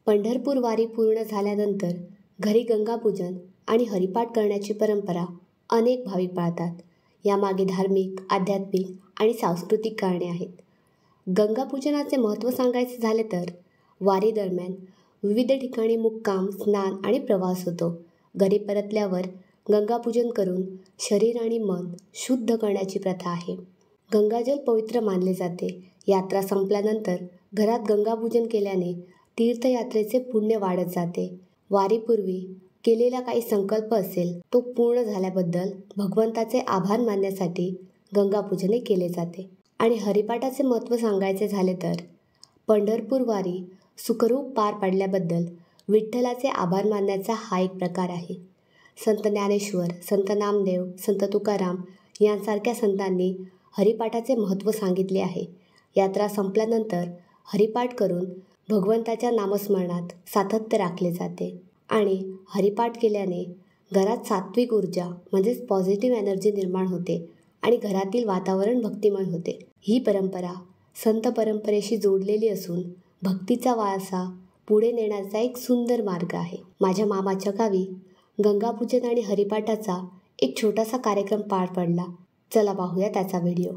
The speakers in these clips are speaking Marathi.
पंढरपूर वारी पूर्ण झाल्यानंतर घरी गंगापूजन आणि हरिपाठ करण्याची परंपरा अनेक भाविक पाळतात. यामागे धार्मिक, आध्यात्मिक आणि सांस्कृतिक कारणे आहेत. गंगापूजनाचे महत्त्व सांगायचे झाले तर वारी दरम्यान विविध ठिकाणी मुक्काम, स्नान आणि प्रवास होतो. घरी परतल्यावर गंगापूजन करून शरीर आणि मन शुद्ध करण्याची प्रथा आहे. गंगाजल पवित्र मानले जाते. यात्रा संपल्यानंतर घरात गंगापूजन केल्याने तीर्थयात्रेचे पुण्य वाढत जाते. वारीपूर्वी केलेला काही संकल्प असेल तो पूर्ण झाल्याबद्दल भगवंताचे आभार मानण्यासाठी गंगापूजन केले जाते. आणि हरिपाठाचे महत्त्व सांगायचे झाले तर पंढरपूर वारी सुखरूप पार पाडल्याबद्दल विठ्ठलाचे आभार मानण्याचा हा एक प्रकार आहे. संत ज्ञानेश्वर, संत नामदेव, संत तुकाराम यांसारख्या संतांनी हरिपाठाचे महत्त्व सांगितले आहे. यात्रा संपल्यानंतर हरिपाठ करून भगवंताच्या नामस्मरणात सातत्य राखले जाते आणि हरिपाठ केल्याने घरात सात्विक ऊर्जा म्हणजेच पॉझिटिव्ह एनर्जी निर्माण होते आणि घरातील वातावरण भक्तिमय होते. ही परंपरा संत परंपरेशी जोडलेली असून भक्तीचा वारसा पुढे नेण्याचा एक सुंदर मार्ग आहे. माझ्या मामाच्या गावी गंगापूजन आणि हरिपाठाचा एक छोटासा कार्यक्रम पार पडला. चला पाहूया त्याचा व्हिडिओ.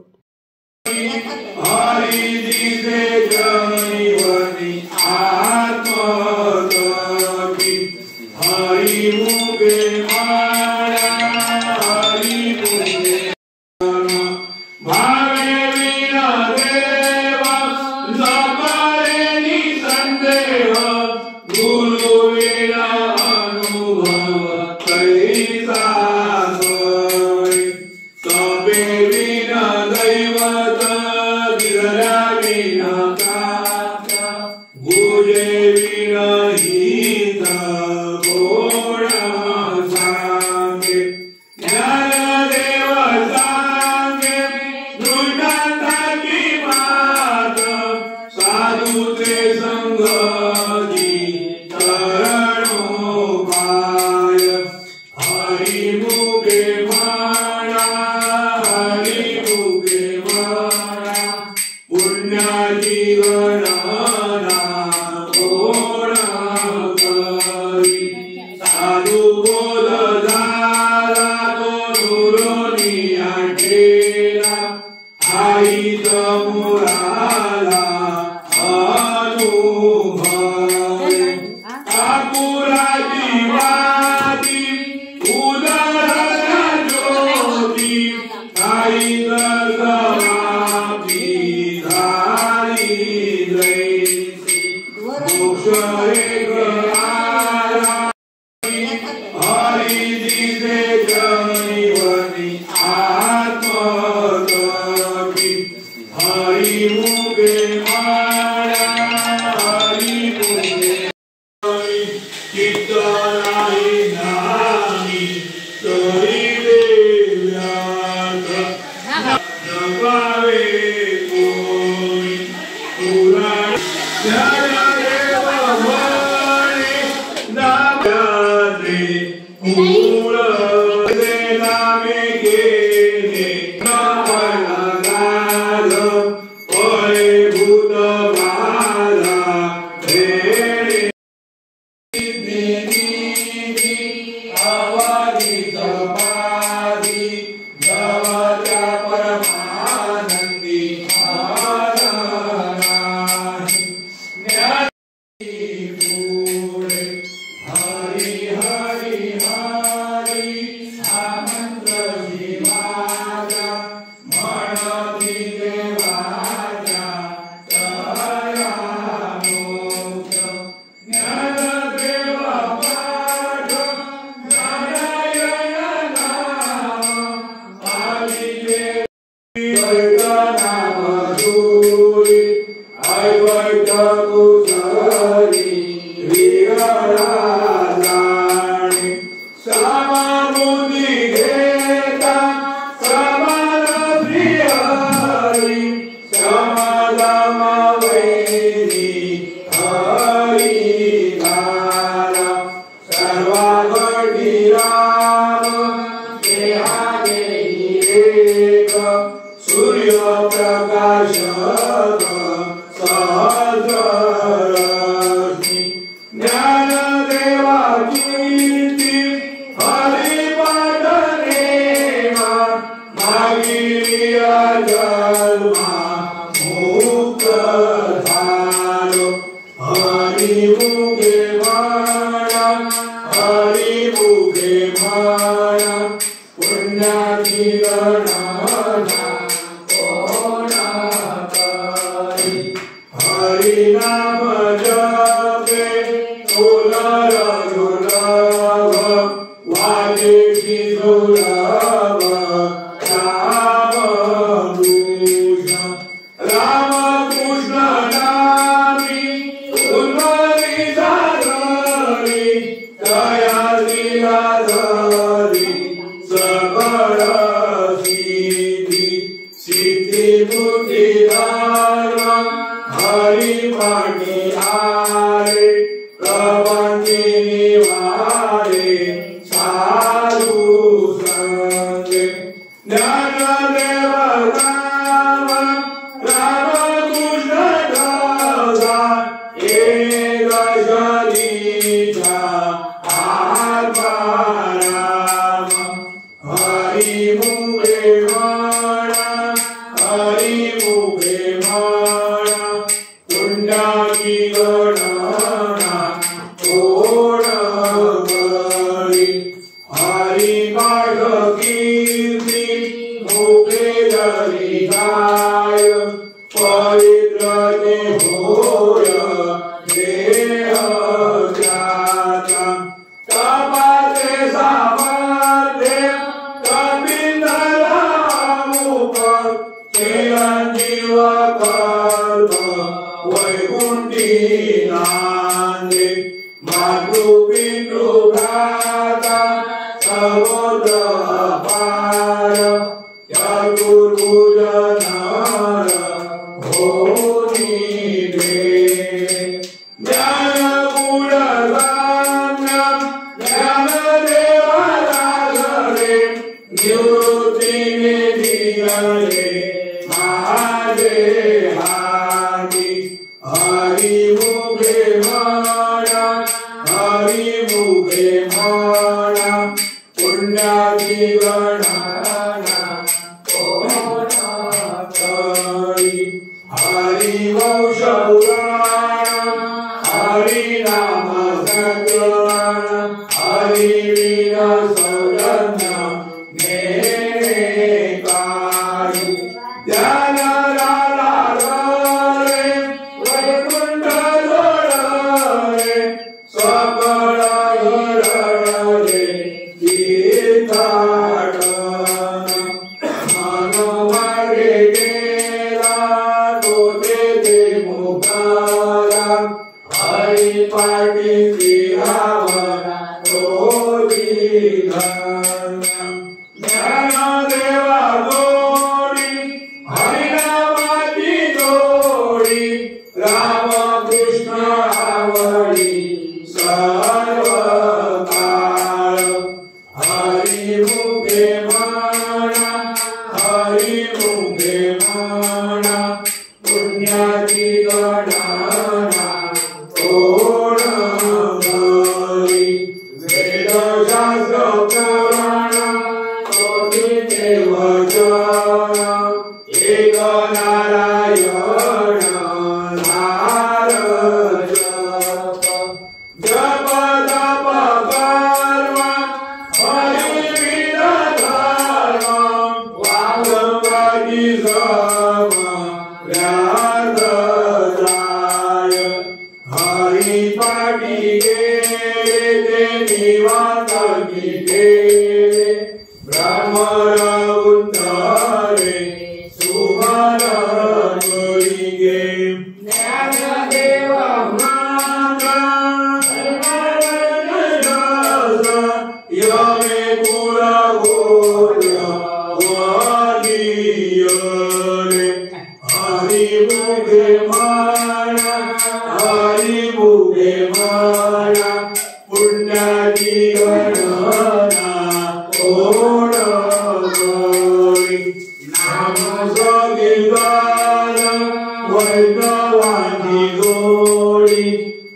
I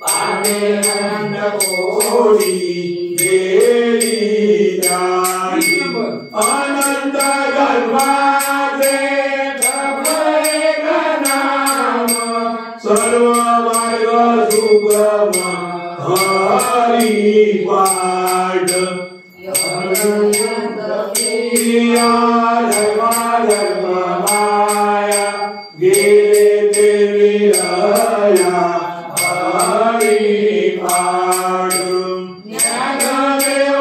Amen. अनंत कोटी गेली जाई अनंत जन्माचे एक नाम सर्व मार्ग सुगम हरी पाठ माया गेले ते विरया हरी पाठ ज्ञानदेव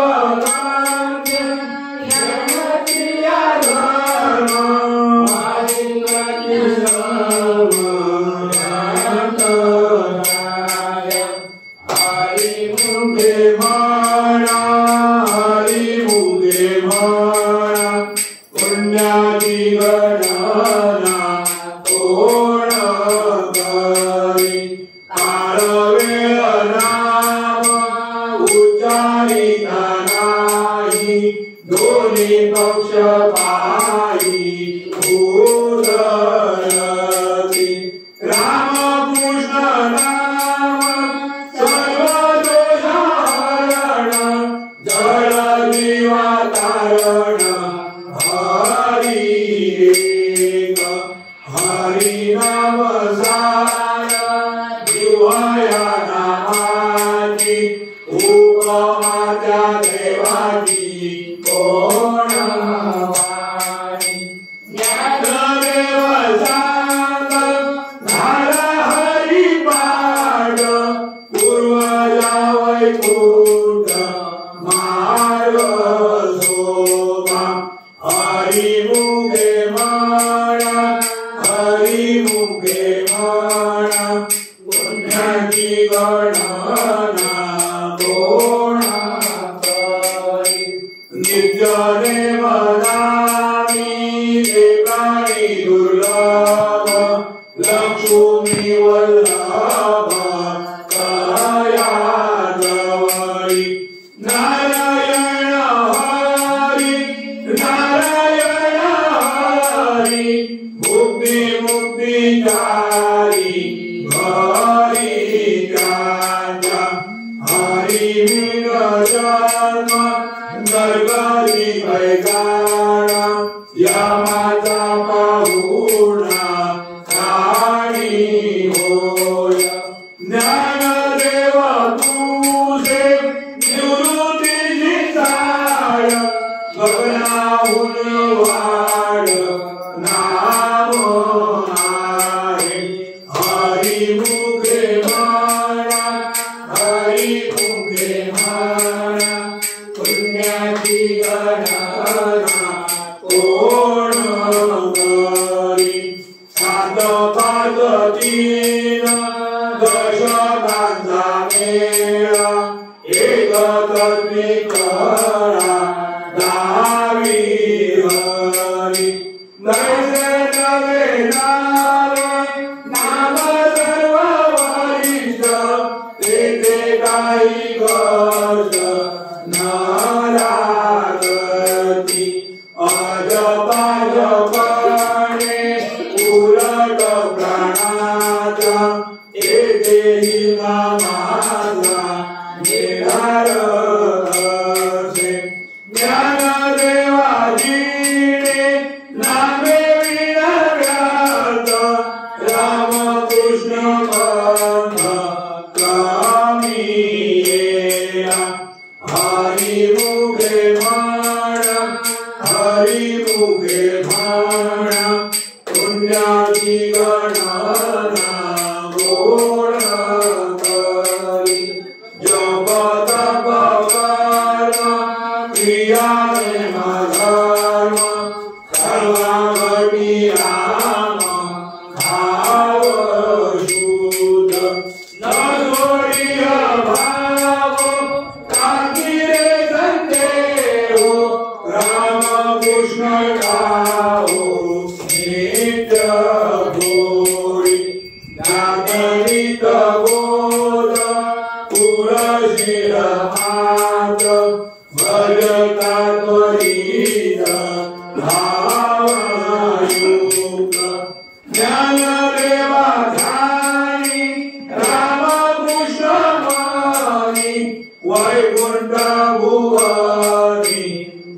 वैकुंठ भुवनी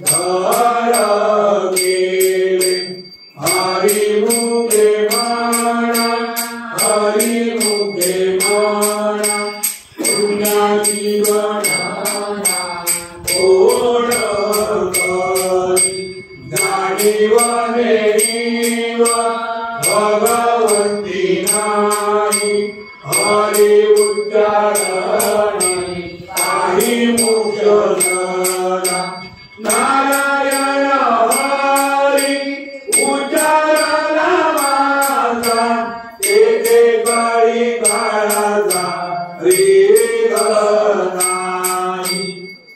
धर केले हरिमुखे म्हणा हरिमुखे म्हणा पुण्याची गणना कोण करी जाणीव नेणीव भगवंती नाही हरि उच्चारणी काही मोक्ष झाला नारायण हरी उच्चारणा माझा एके काळी काळाचा रेग नाही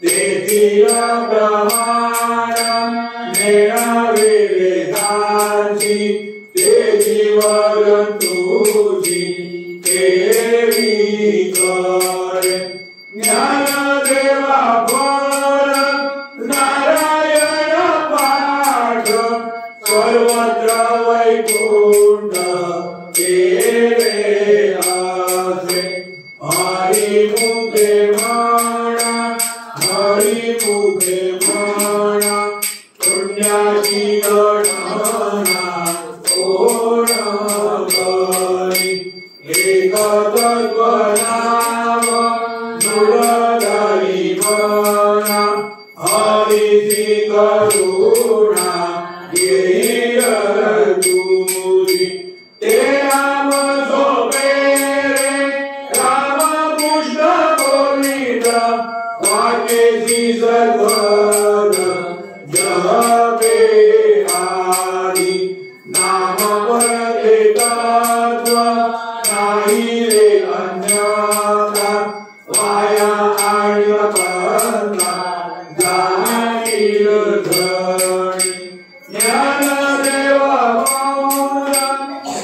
तेथील प्रमाण मेळावे वेदांची ते जीवन तुझी केली करे ज्ञानदेवा पर नारायण पाठ सर्वत्र वैकुंठ केले असे हरिमुखे म्हणा हरिमुखे म्हणा पुण्याची गणना कोण करी एक तत्व नाम जुळधारी म्हणा हरिची करुणा येईल तुझी ते नाम सोपे रे रामकृष्ण बोलित वाटेची सद्गत जपे आदी नाम परते तत्व नाही रे अन्यथा वाया आणि अपंगा जाणील धणी ज्ञानदेवा मौन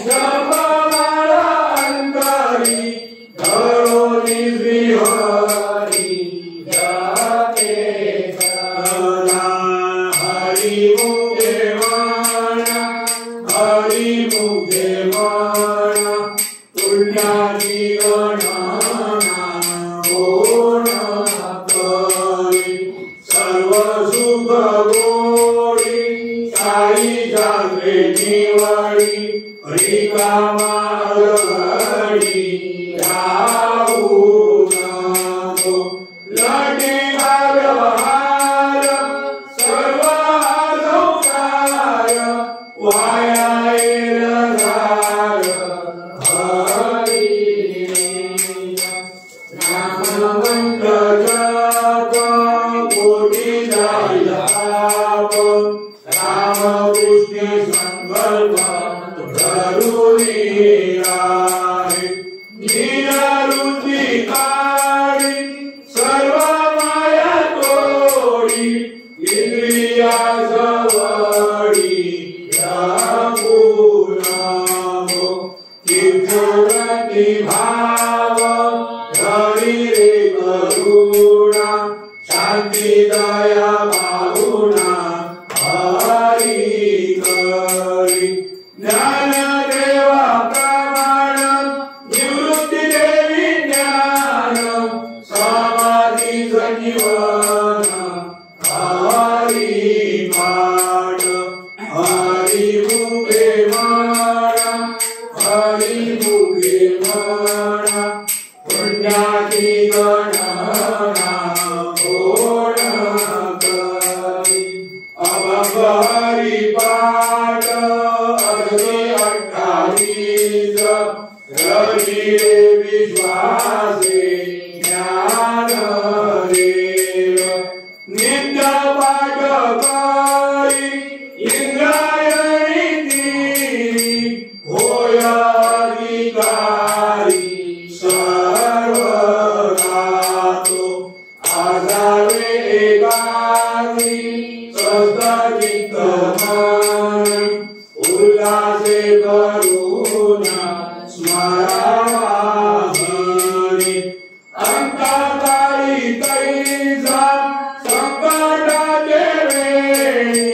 जपमाला अंतरी धरोनी श्रीहरी जाते सदा हरिमुखे म्हणा हरिमुखे म्हणा पुण्याची गणना कोण करी सर्व सुख गोडी साई जागरे निवडी रिकामा घडी राहू नको लढे व्यवहार सर्व संसार वाया नामवंत जप कोटी जाईल पाप रामकृष्ण संकल्प धरुनी आहे निरवृत्ती काढी सर्व माया तोडी इंद्रिया जवळी राहू नको चित्तवृत्ती भाव हरि रे करुणा शांती दया भावना हरि करी ज्ञानदेवा प्रमाण निवृत्ती देवी ज्ञान समाधी संजीवन हरि पाठ हरिमुखे म्हणा हरिमुखे म्हणा पुण्याची गणना कोण करी अभंग हरिपाठ अगदी 28 रविरे विश्वासे ज्ञान देव नित्य पाठ करी इंद्रायणी देवी होय अधिकारी सर्वदातो आजावे एकाकी स्वस्तचित्त मन उल्लासे करुणा स्मरावा हरी अंतकाळी तैसा संकटाचे वेळी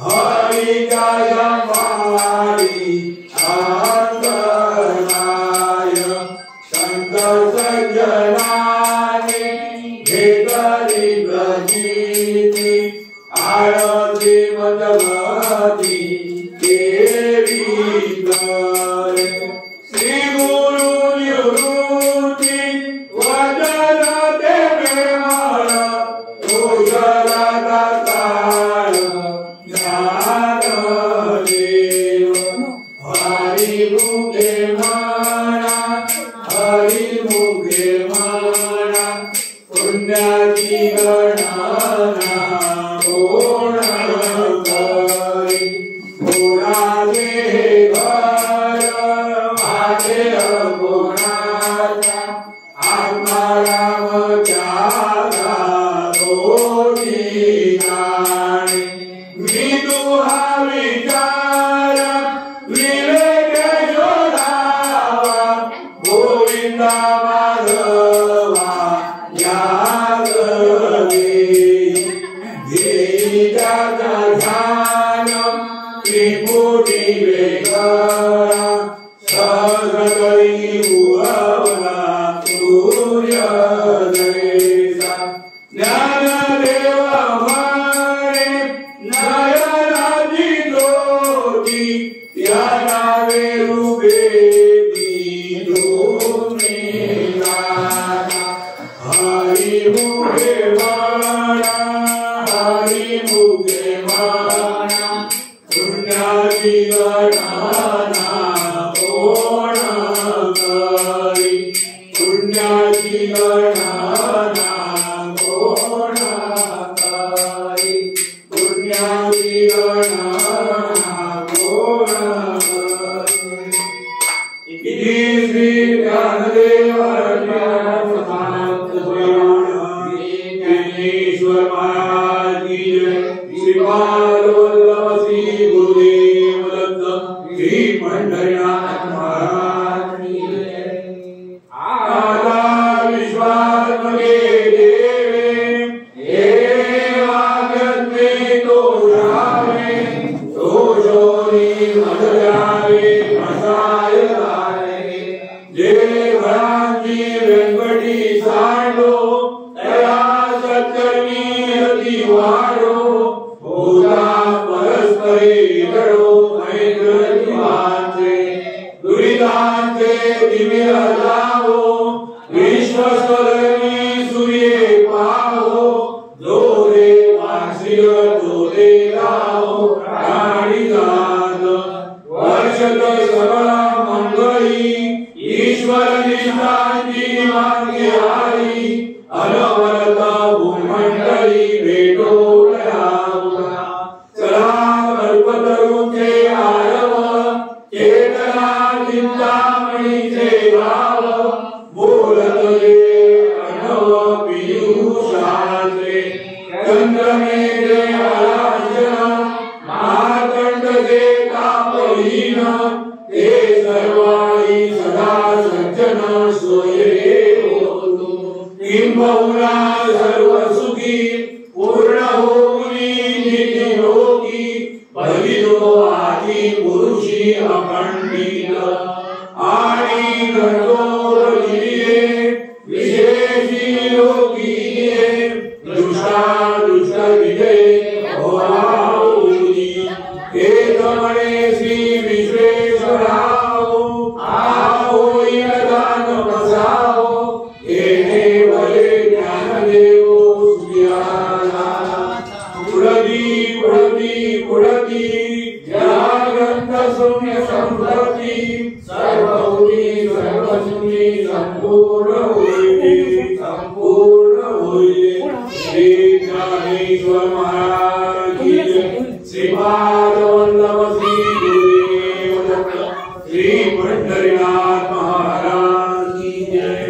हरिच्या जमाडी अंतराय संत सज्जनाने पुण्याची गणना कोण करी कोणाचे घर माझे कोणाचा आत्माराम त्यागा दोन्ही जाणे मी तुहा विचार विवेक शोधावा गोविंदा माधवा या ध्यान त्रिपुटी वेगळा सहजगरी उगवला सूर्योदयचा ज्ञानदेव म्हणे नयनाची ज्योती या नावे रूपे हरी मुखे म्हणा हरी मुखे म्हणा पुण्याची गणना कोण करी पुण्याची गणना कोण करी पुण्याची गणना कोण करी श्री ज्ञानेश्वर महाराज की जय श्री बालवल्लभ श्री गुरुदेव दत्त श्री पंढरीनाथ महाराज की जय आला विश्वात्मके देवे एवाग्यत्वे दोषावे दोषोनी मधुरावे प्रसाय लागे जे भरांची व्यंकटी सांडो तया सत्कर्मी अति वाढो होता परस्परे जडो मैत्रिवांचे दुरितांचे तिमिर जावो विश्वस्वधर्मी सूर्ये पाहो जोरे वासिय जोरे लावो प्राणी जात वर्षत सकल मंगळी ईश्वर निष्ठांची मार्गी आली अनवरत भूमंडळी भेटो चला कल्पतरूचे आरव चेतना चिंतामणीचे गाव बोलत जे अनव पियुषाचे चंद्रमेघे अलांछन महाकंठ जे तापहीन ते सर्वाई सदा सज्जन सोयरे होतो किंबहुना सर्व सुखी पूर्ण होऊनी निरोगी पहिलो आदि पुरुषी अखंडित आणि घटोर लिये विशेषी योगीये दुष्टा दुष्ट विजय होवाऊनी हे गमणे श्री विश्वेश्वराव आहोई दान बसाव येणे भले ज्ञानदेव सुयाला पुढती पुढती पुढती या ग्रंथ शून्य संपत्ती सर्वभूमी सर्वशून्य संपूर्ण होईल श्री ज्ञानेश्वर महाराज की जय श्री बालवल्लभ श्री गुरुदेव दत्त श्री पंढरीनाथ महाराज की जय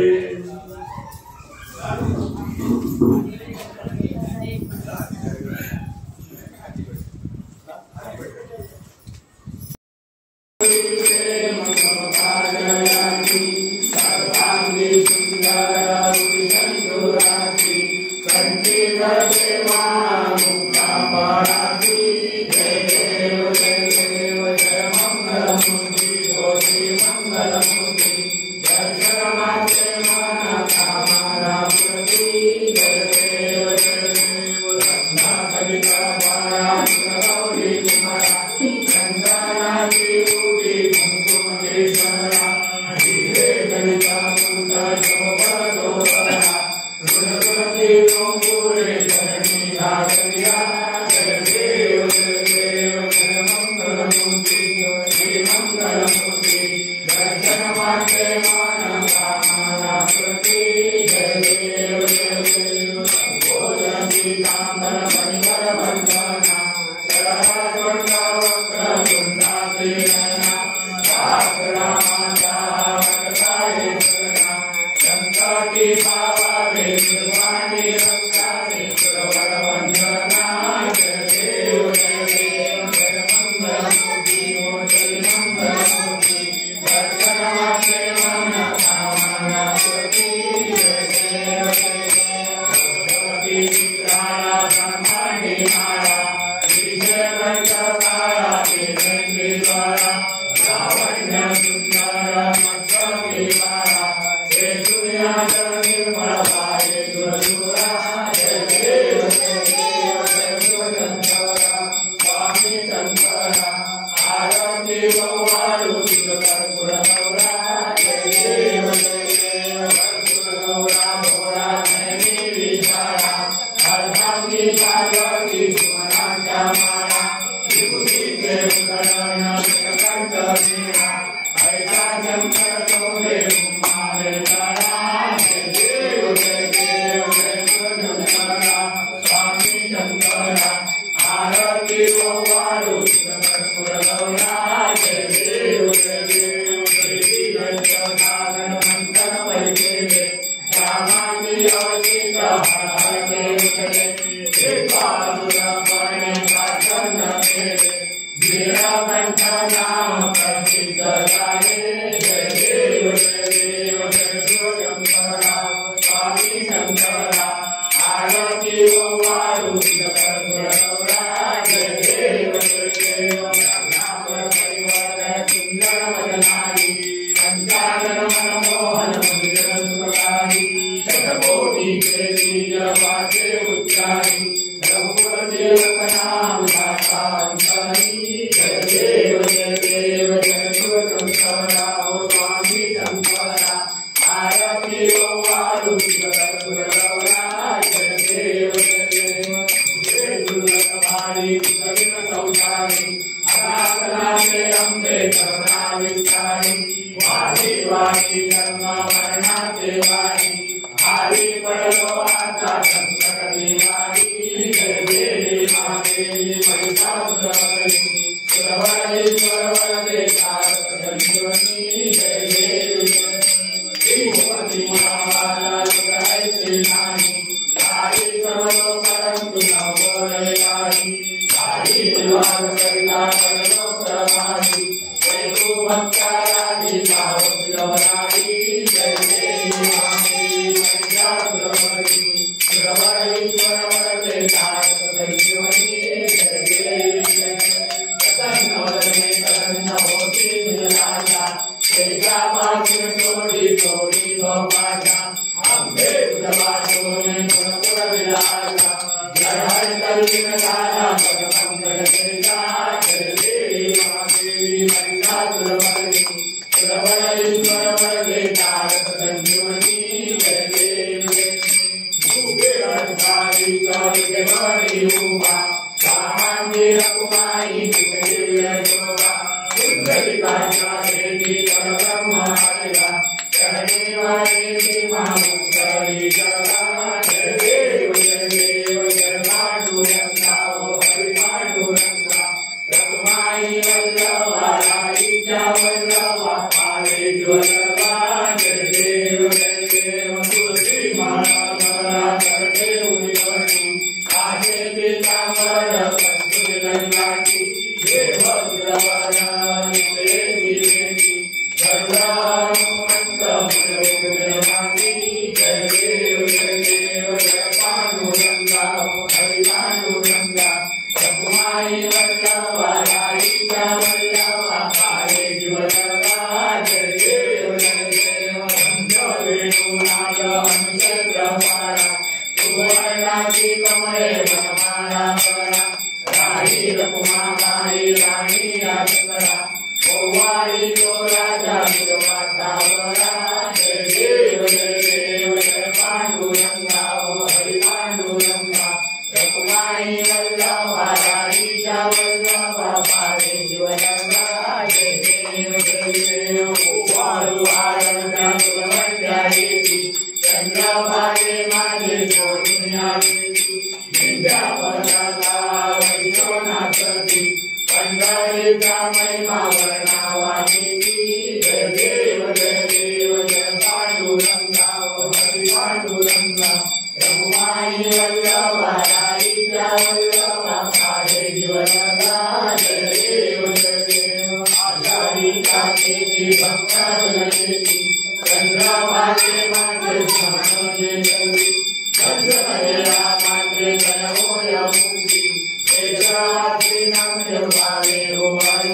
Panduranga रघुमाई वल्लभाईच्या वल्लभा सारे जीवनदा जय देव जय देव आषाढी कार्तिकी भक्ताजनेती चंद्रभागे माझे समजे चंदी चंद्रकलेला माझे कनहोय मुंदी केशवासी नम्य भावे ओवाळी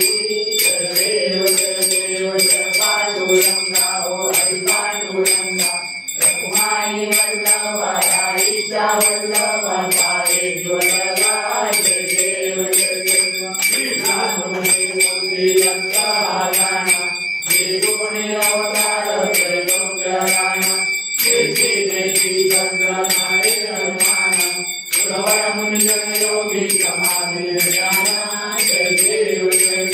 जय देव जय पांडुरंगा हो हरी पांडुरंगा रघुमाई वल्लभाईच्या वल्लभा सारे जीवनदा जय देव जय देव श्रीनाथमुनी मूर्ती लंकारायण श्री गुणी अवतार त्रैलोक्यरायण कीर्ती देवी चंद्रनाय हनुमान सुरवर मुनिजन योगी समाधि ध्यान जय देव जय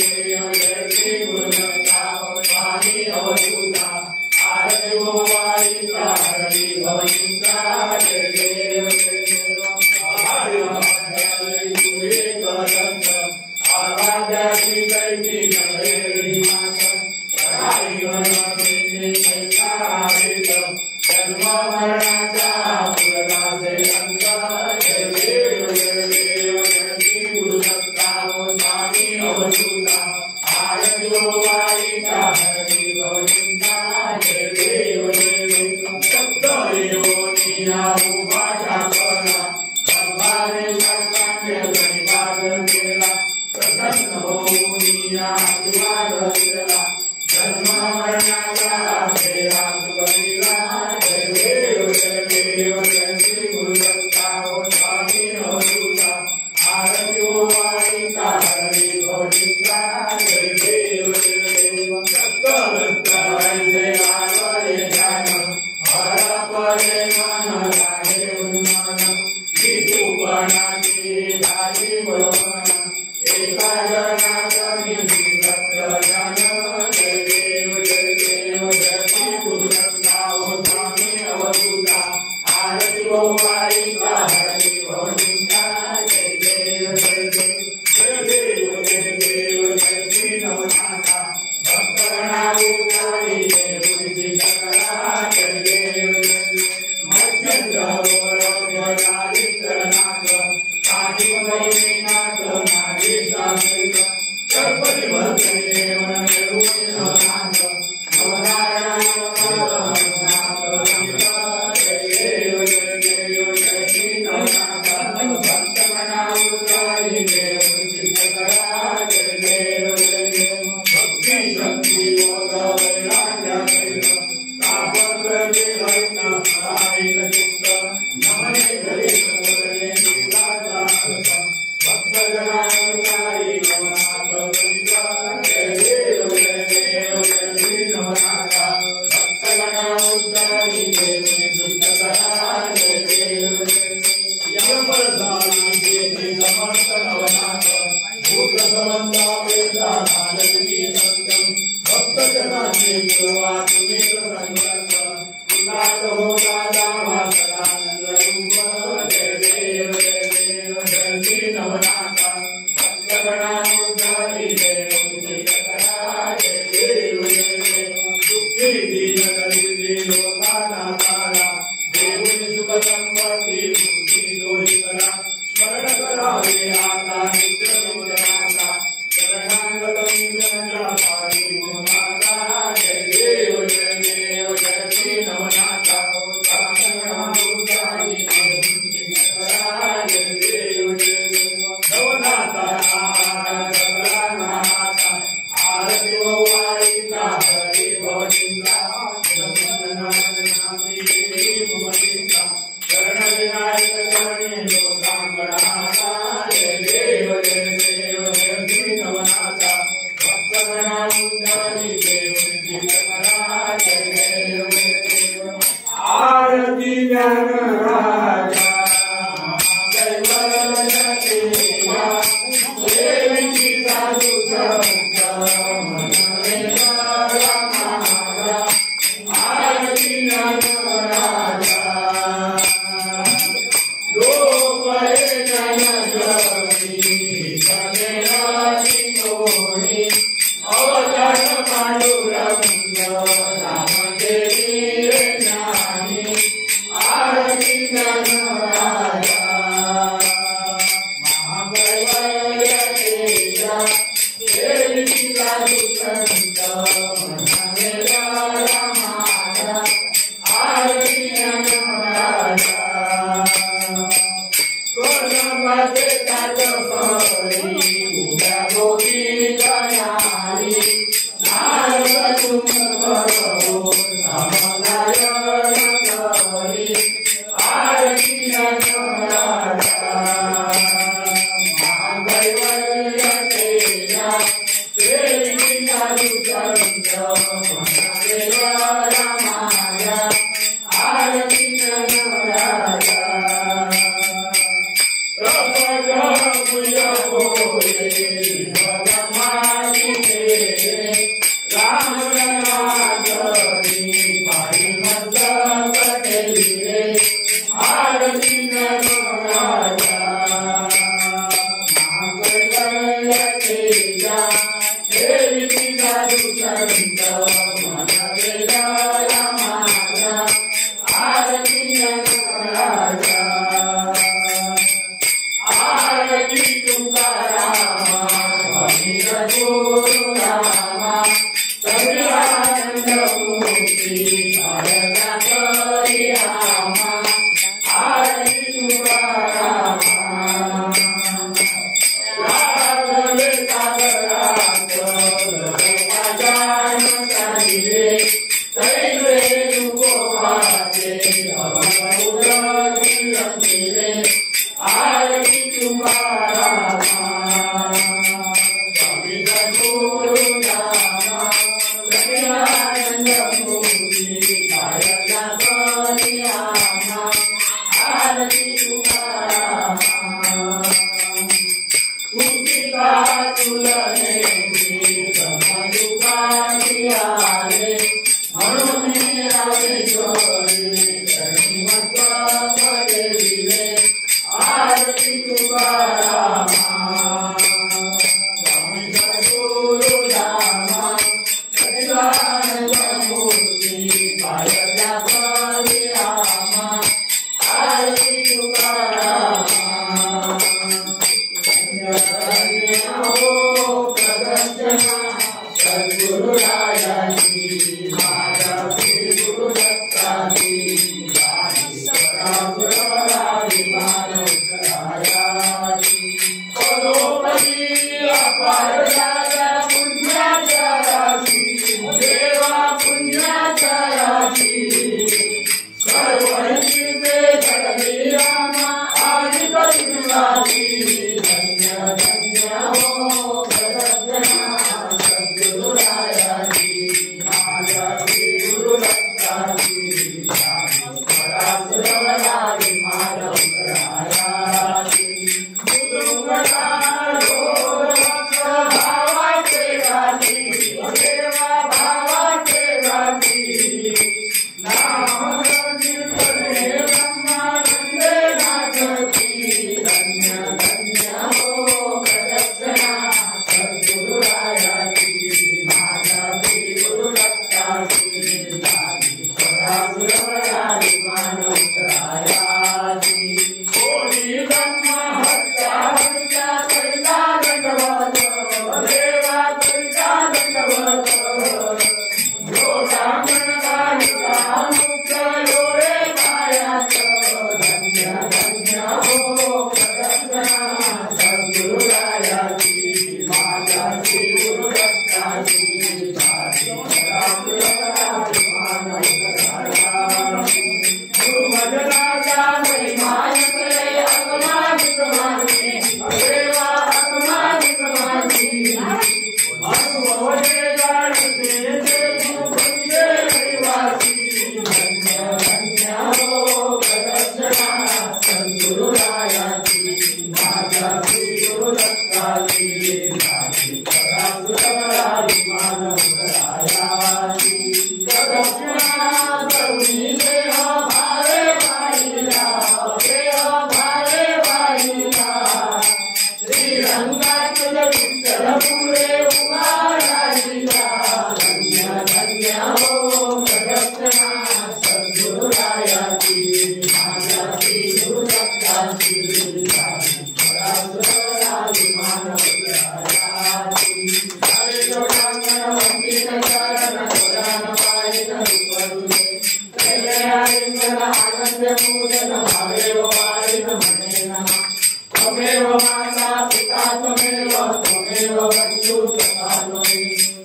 श्री गुरुदत्ता स्वामी अवधूता आरती गोवाळीचा हरी भवनिका जय देव जय आराध्याची दैती नवेरी मात जन्म मरणाचा पुरणाचे अंत जय देव श्री गुरुदत्ता स्वामी अवधूता आरती गोवाळीचा हरी भवनिका जय देव सप्त योनिया उभा ठाकरा संभारे शास्त्रांचे गणिपाद केला प्रसन्न होऊनिया आशीर्वाद दिला जन्म मरणाचा फेरा सुगमिला जय देव श्री गुरुदत्ता स्वामी अवधूता आरती गोवाळीचा हरी भवनिका जय देव सप्त वैसे आलये ध्यान हर परे मन लागे उन्मान वितुपणाची झाली बळवण एका जनातनी सत्यज्ञान जय देव श्री गुरुदत्ता स्वामी अवधूता आरती गोवाळीचा हरी भवनिका जय देव श्री नवनाथा भक्तगणा उतारी जय बुद्धी सकला जय देव मध्यंत्र चारित्रनाथ साहिब गौरीनाथ नागे शास्त्रिक गणपती भक्तनी देवन निरुणी नवनाथ नवनारायण जय देव श्री नवनाथ भक्तगणा उतारी जय बुद्धी सकला जय देव भक्ति शक्ति योग वैराग्य सहित तापत्रय हरित हरायक चित्त नमने गणेश मुरली लीलाचा अर्थ भक्तजनानुकारी नवनाथ कविता जय देव श्री नवनाथ भक्तगणा उद्धारी जय मुनिसुतकरा जय देव यमप्रधानी देवी समर्थ नवनाथ भूत समंता वेदा कालविधी सत्यम भक्तजनाची मुळवा तुम्ही संकल्प विकास होता दावा सदानंद रूप जय देव श्री नवनाथ भक्तगणा उद्धारी जय मुनिसुतकरा जय देव दुःखी दीन दरिद्री लोकाना तारा देऊन सुख संपत्ती बुद्धी दोषी करा स्मरण करावे आता नित्य नित्यनाथा शरणागत निंजना पारी माता जय देव श्री नवनाथ भक्तगणा उद्धारी जय मुनिसुतकरा जय देव नवनाथा सकलानाथा आरती गोवाळीचा हरी भवनिका शरण विनायक करणे लोकांगणाचा जय देव श्री नवनाथ भक्तगणा उद्धारी जय मुनिसुतकरा जय देव आरती ज्ञान राजा देवीची साधू संत आरती ज्ञान राजा लोपये ज्ञान गवी सगळ्याची कोणी अवतार पांडुरंग रामदेवी ज्ञानी आरती ज्ञान Hare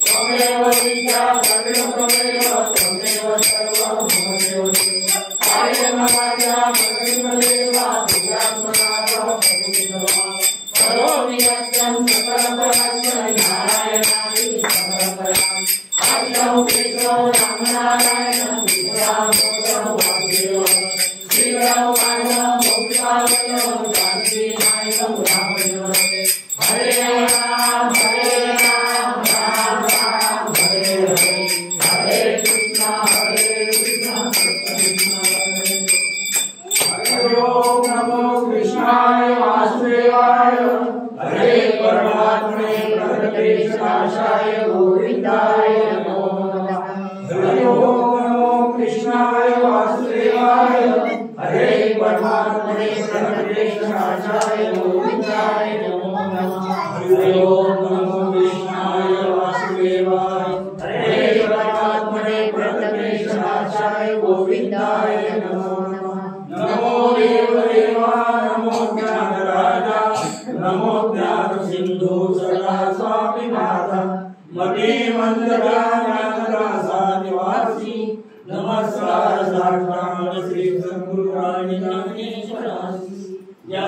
त्वमेव विद्या सर्वमेव त्वमेव सर्वं मम देवते कायेन वाचा मनसेवा तुझ्यास्मदाः पतितवा करोमि यज्ञं सकलपराक्रमं नारायणाय समर्पयामि आद्यौ केशवं रामनारायणं विद्यामोदं वासुदेवं श्रीराम माधवं मोक्षावयं शान्तिनायकं रामदेवं हरे राम राम राम हरे हरे हरे कृष्ण हरे ओम नमो कृष्णाय वासुदेवाय हरे परमात्मने प्रणतकेशनाशाय गोविंदाय नमो नमः हरे ओम नमो कृष्णाय वासुदेवाय हरे परमात्मने प्रणतकेशनाशाय गोविंदाय नमो नमः हरे ओम नमो कृष्णाय वासुदेवाय हरे परमात्मने प्रणतकेशनाशाय गोविंदाय नमो नमः नमो देवदेवा नमो ज्ञानराजा नमो ज्ञान सिंधु सदा स्वामी नाथा मते मंदरा ज्ञानदासा निवासी नमस्कार साष्टांग श्री सद्गुरु ज्ञानेश्वरासी या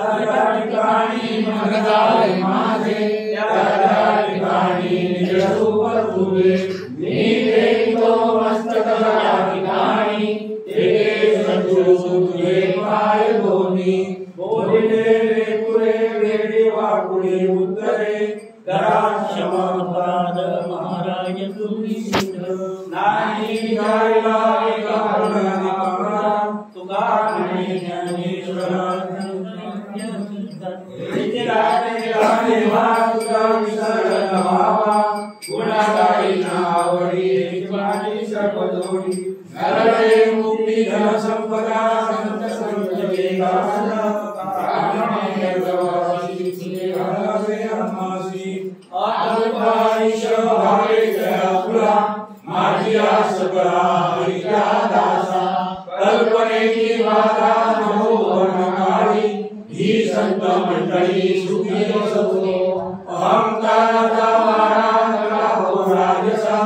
ठिकाणी मगदाय माझे या ठिकाणी निज रूप तुझे मी देखतो मस्तक या ठिकाणी ते सद्गुरु तुझे पाय दोन्ही बोलिले पुरे वेडी वाकुळे उत्तरे करा क्षमा पाद महाराज तुम्ही सिद्ध नाही जायला एका करुणा तुका म्हणे ज्ञानेश्वरा राधे तुझा विसर व्हावा गुणागाई नावडी शिवाजी सर्वदोडी नरळे मुक्ती धन संपदा संत संत वेदांत कामने गवासी हरवे हमासी आत्माईश भावे गया तुला माझी आस करा हरिया दासा कल्पनेची बाधा नको वर्णकारी ही संत मंडळी सुखी असतो अहंकाराचा मारा कराहो राजसा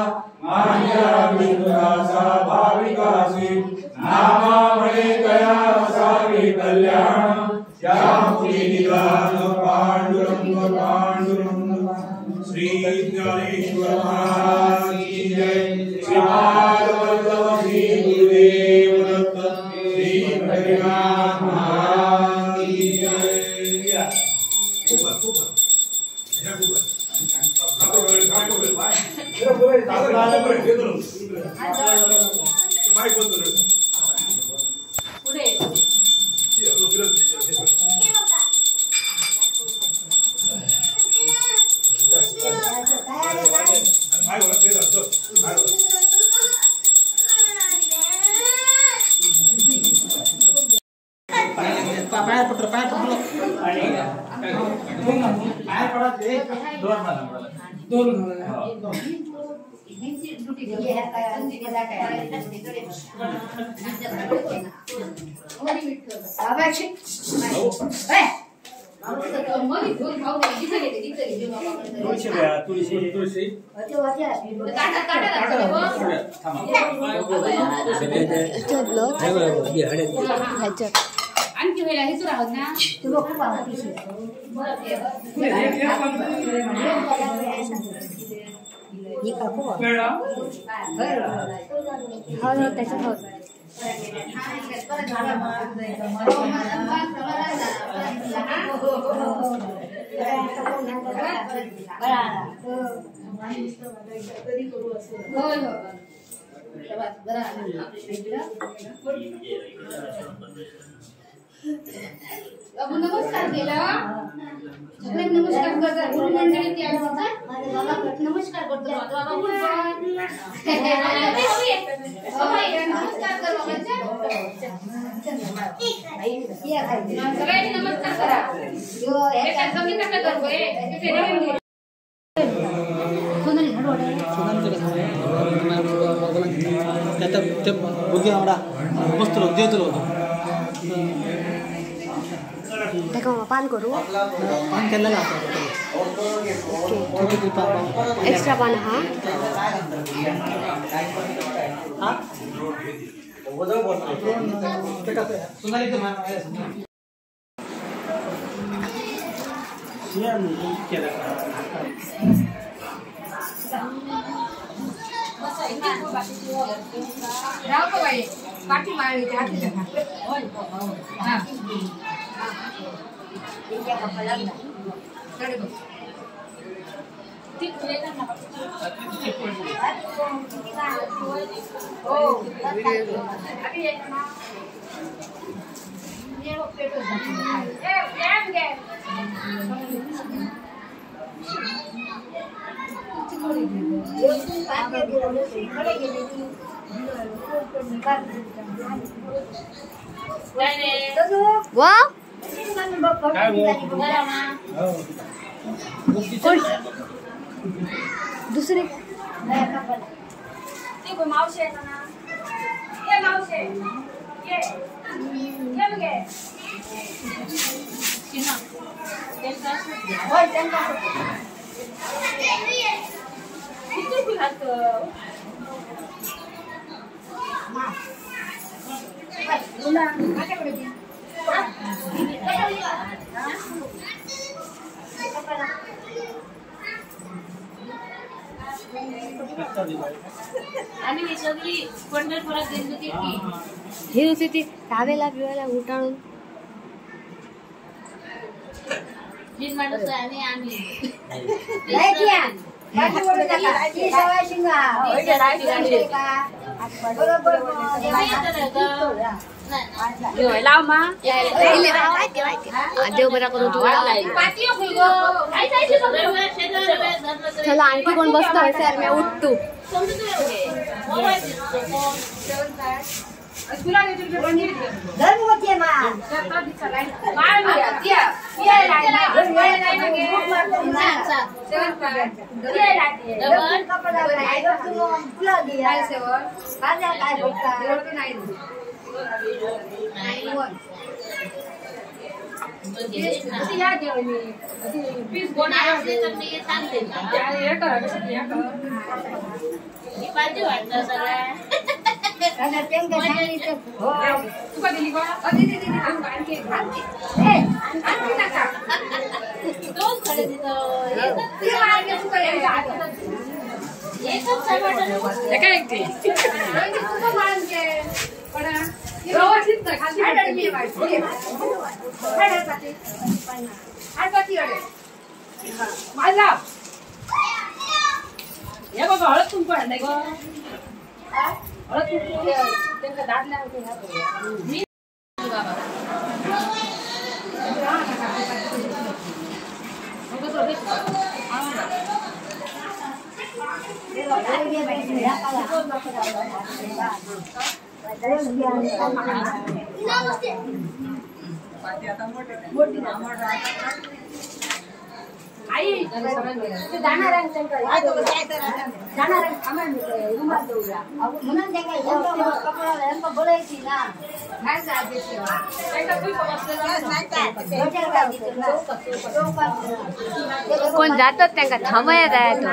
माझ्या विश्वासा भाविकासी नामामुळे कया असावे कल्याण त्या मुली निदान पांडुरंग पांडुरंग श्री ज्ञानेश्वर महाराज की जय श्री वल्लभ श्री गुरुदेव दत्त श्री हरिनाथ महाराज की जय पाय पकड़ पाय पड़ा दे दोन आणखी वेळा हेच राहत ना तू खूप आवडतीस ही का खूप वेळा हो त्याच्यात होत अबू नमस्कार केला सगळे नमस्कार करतात गुरु मंडळी ती नमस्कार करतो बाबा बोल नमस्कार कर सगळ्यांनी नमस्कार करा कमी नका करू बघूया मस्त देतो देखो पान करू पान केलेलं आता एक्स्ट्रा पान हा राव का बाई पाठी मारली त्या हाती लगा हां इनके कपड़ा लगा कडे बघ ती खुले का ना ओ अभी ये ना ये वो पेट हो जाता है ए प्याज के वा दुसरे मावशे ना ये मावशे ये बघे किना त्यांचा होय त्यांचा किती बिहात मा बोला माझ्याकडे दे आणि ही सगळी पंढरपुरात गेली होती की ही होती ती टावेला बिवायला उठाळून तीन माणूस आणि आम्ही लाईटिया बाकी बोलू नका ती सवाय शिंगा होय लाईट गाडी का बरोबर लाव मा देव बरा करून तू पाती हो गो काय जायची चला आणखी कोण बसतो सर मी उठतो धर्मवती मा मार दिया दिया ये डबल कपड़ा लाइट तुम फुला दिया सेवर काजा काय बोलता नाही या देवनी पीस कोण असले तर मी सांगते मी पाहिजे वाटतं सगळ्या काजा त्यांना सांगितलं हो तुका दिली का दीदी आणखी ए आणखी नका दोन खडे दिलं ती मागे तुका एकच टमाटर काय ऐकते तुका मानके पण व्यवस्थित खाली मी वाटते हाडपाती अडे माझा हे बघा हळद तुमको नाही गो हळद तुमको त्यांना दाटल्या होते मी बाबा आई जाणार म्हणून कपडा बोलायची ना कोण जातात त्यांना थांबाया जायचं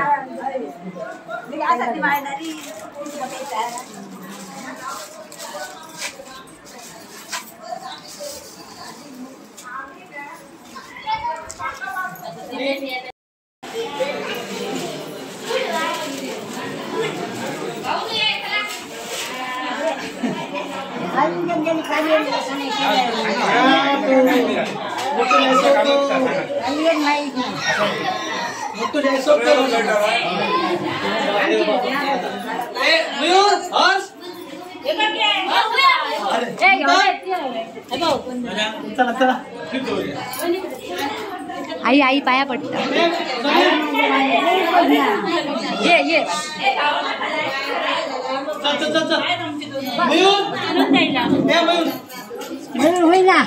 आई आई पाया पडत ये होईना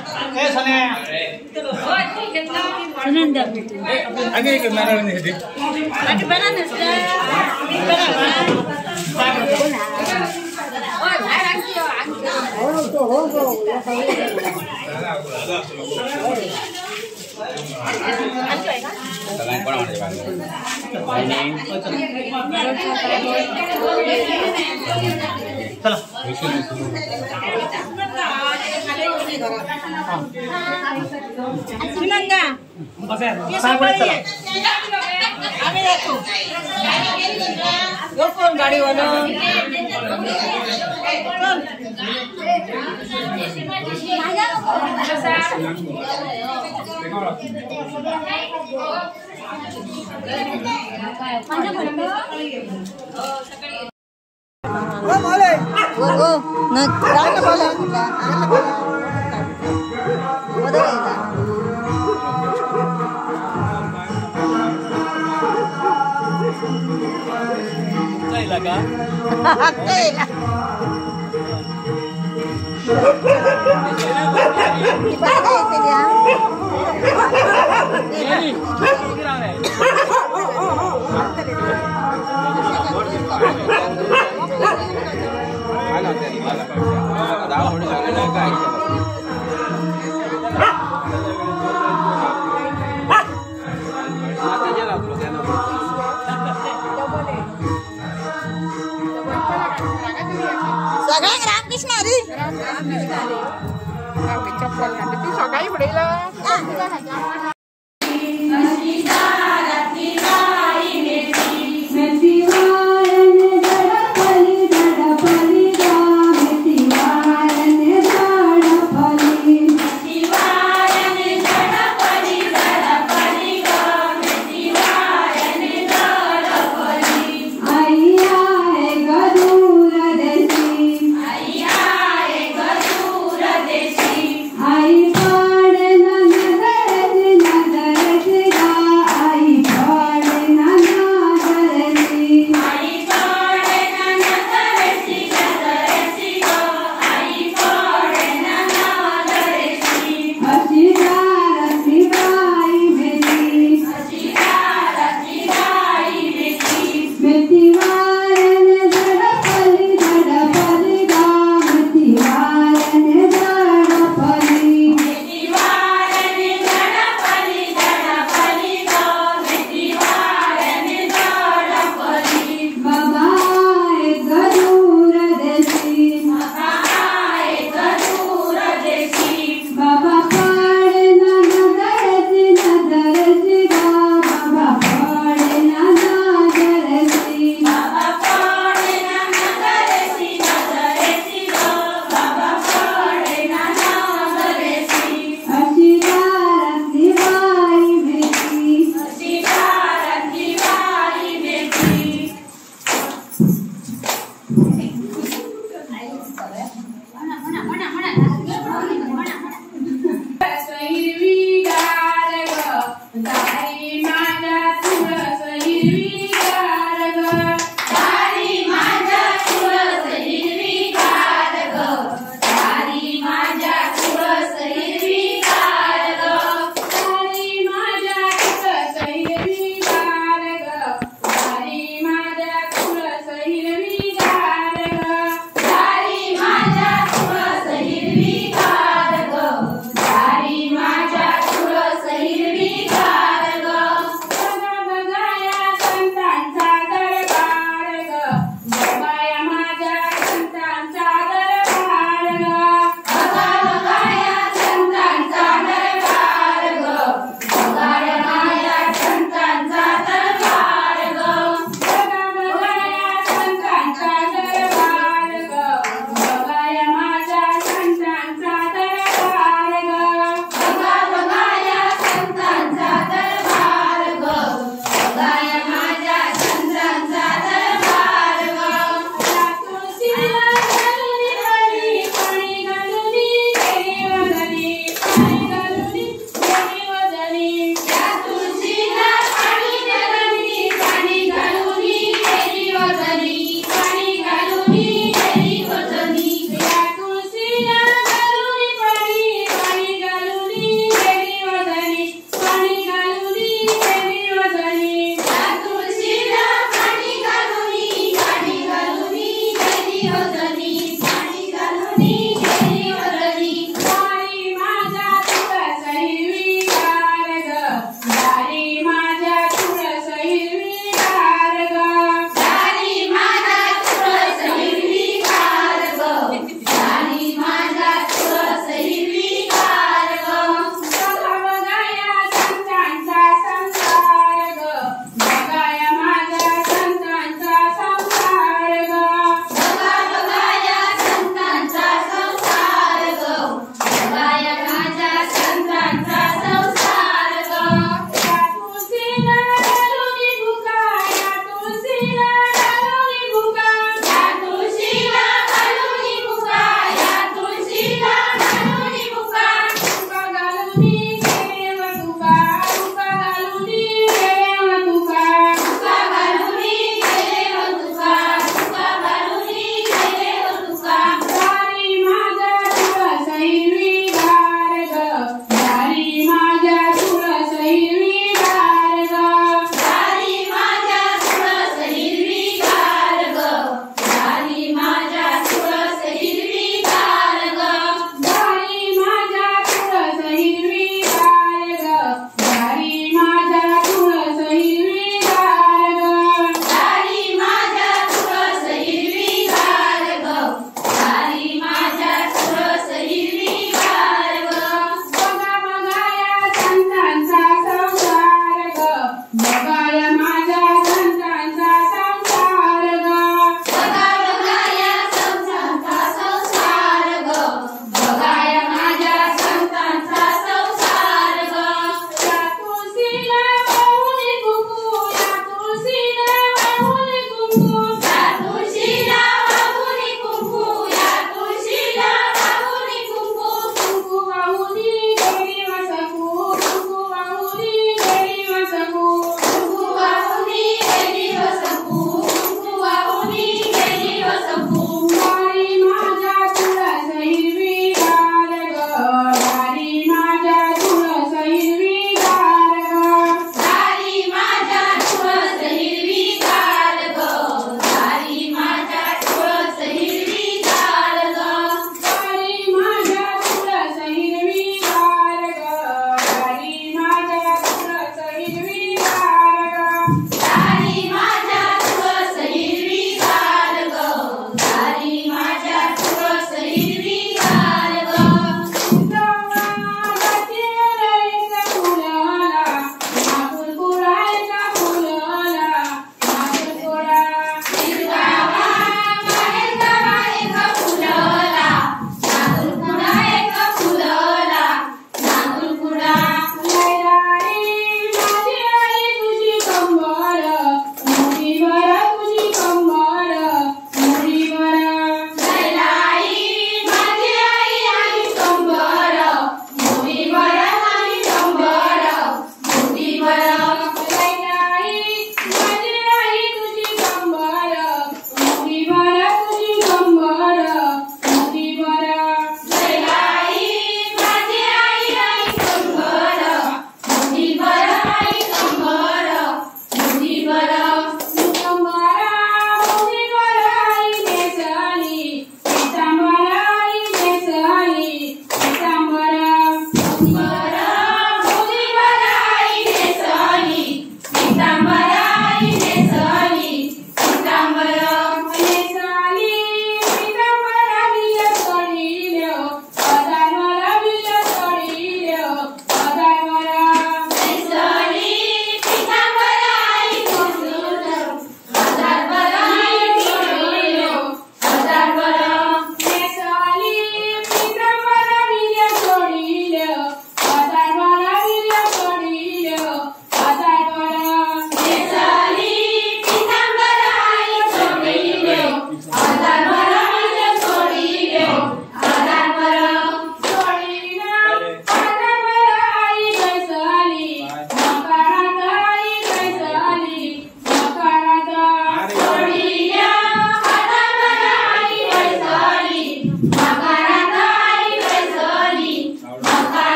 आई पाड़ न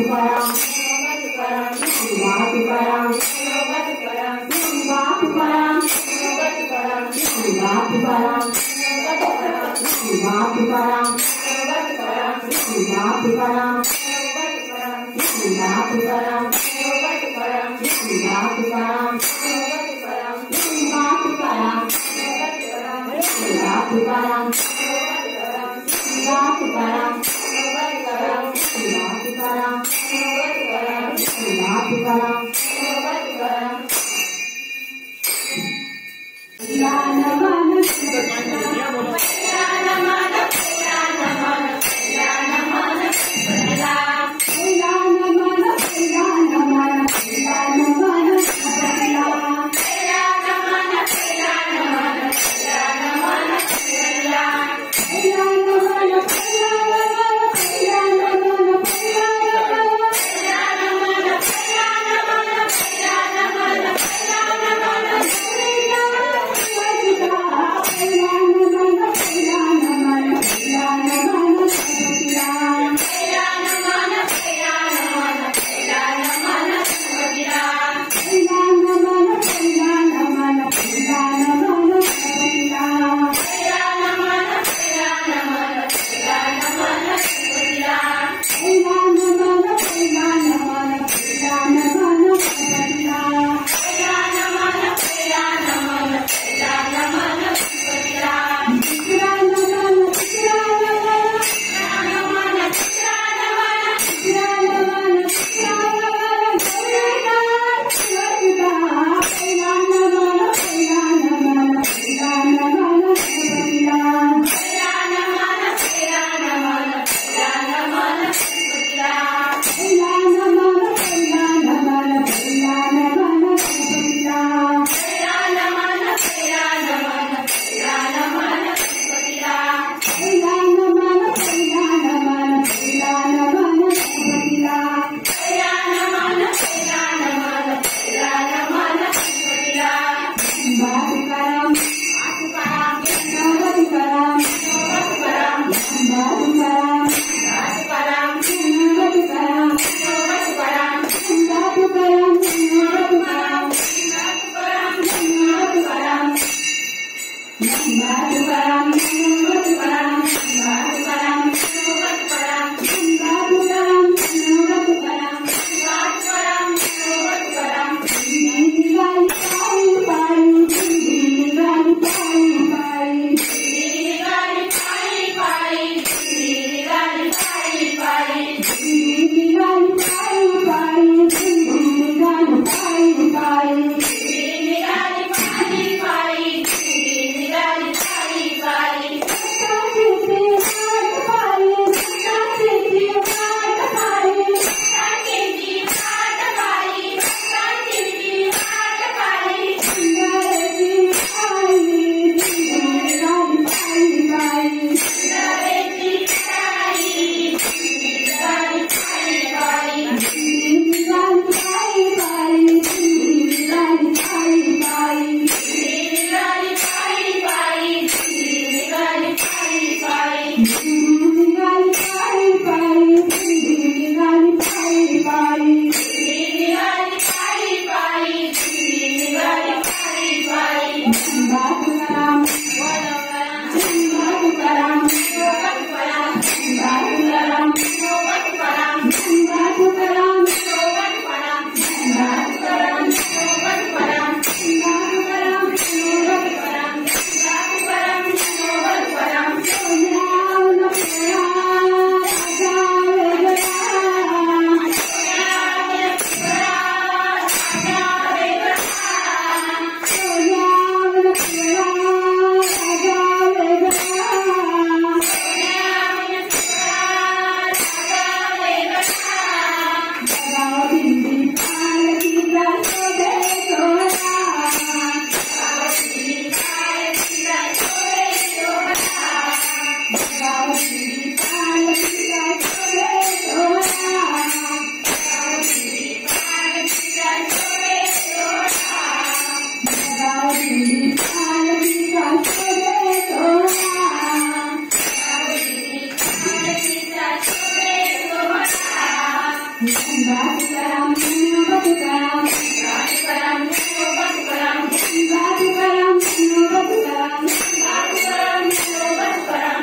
Bye.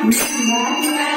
माता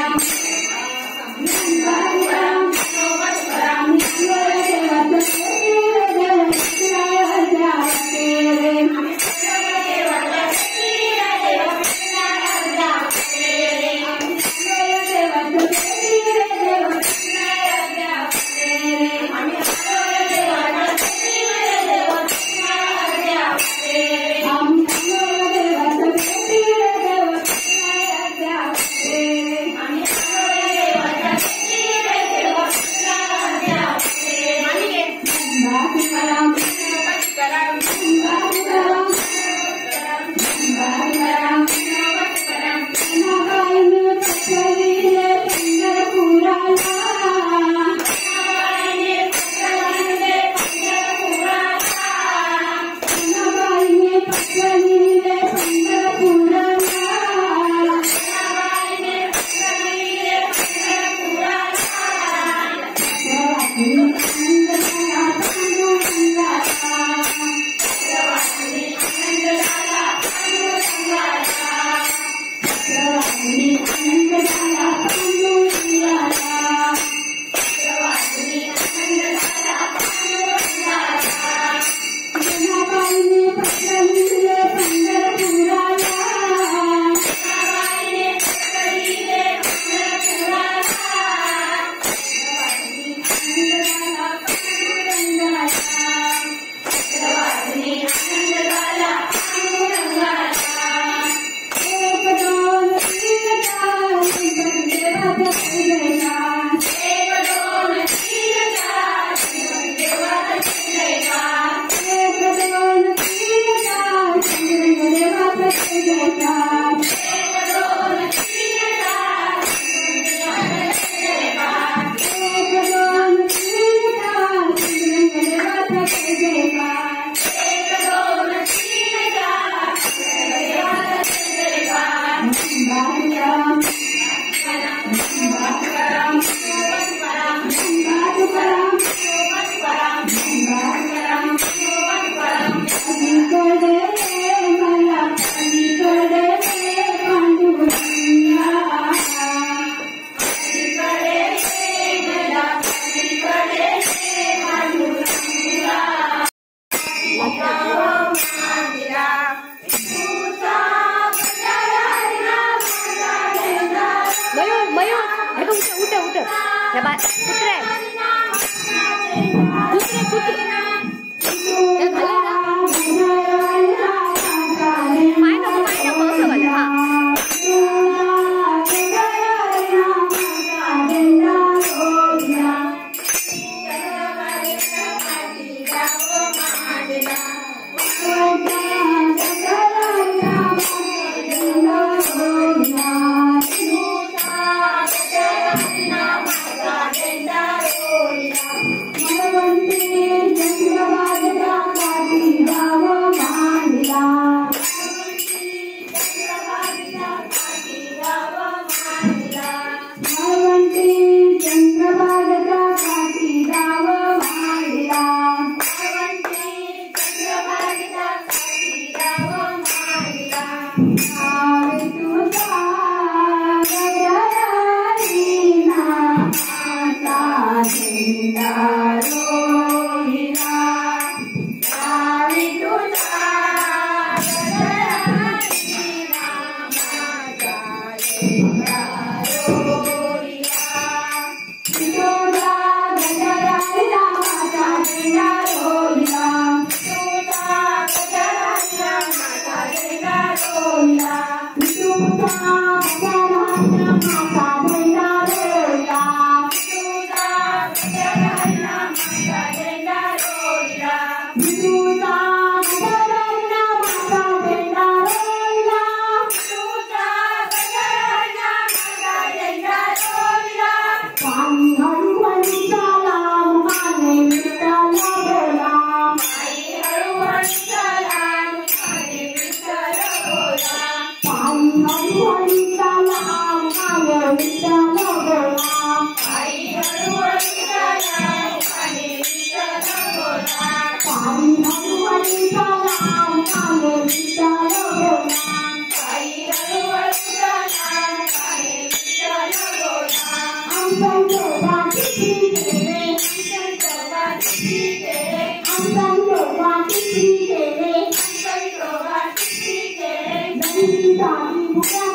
You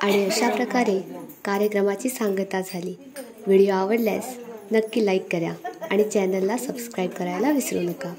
आणि अशा प्रकारे कार्यक्रमाची सांगता झाली. व्हिडिओ आवडल्यास नक्की लाईक करा आणि चॅनलला सबस्क्राईब करायला विसरू नका.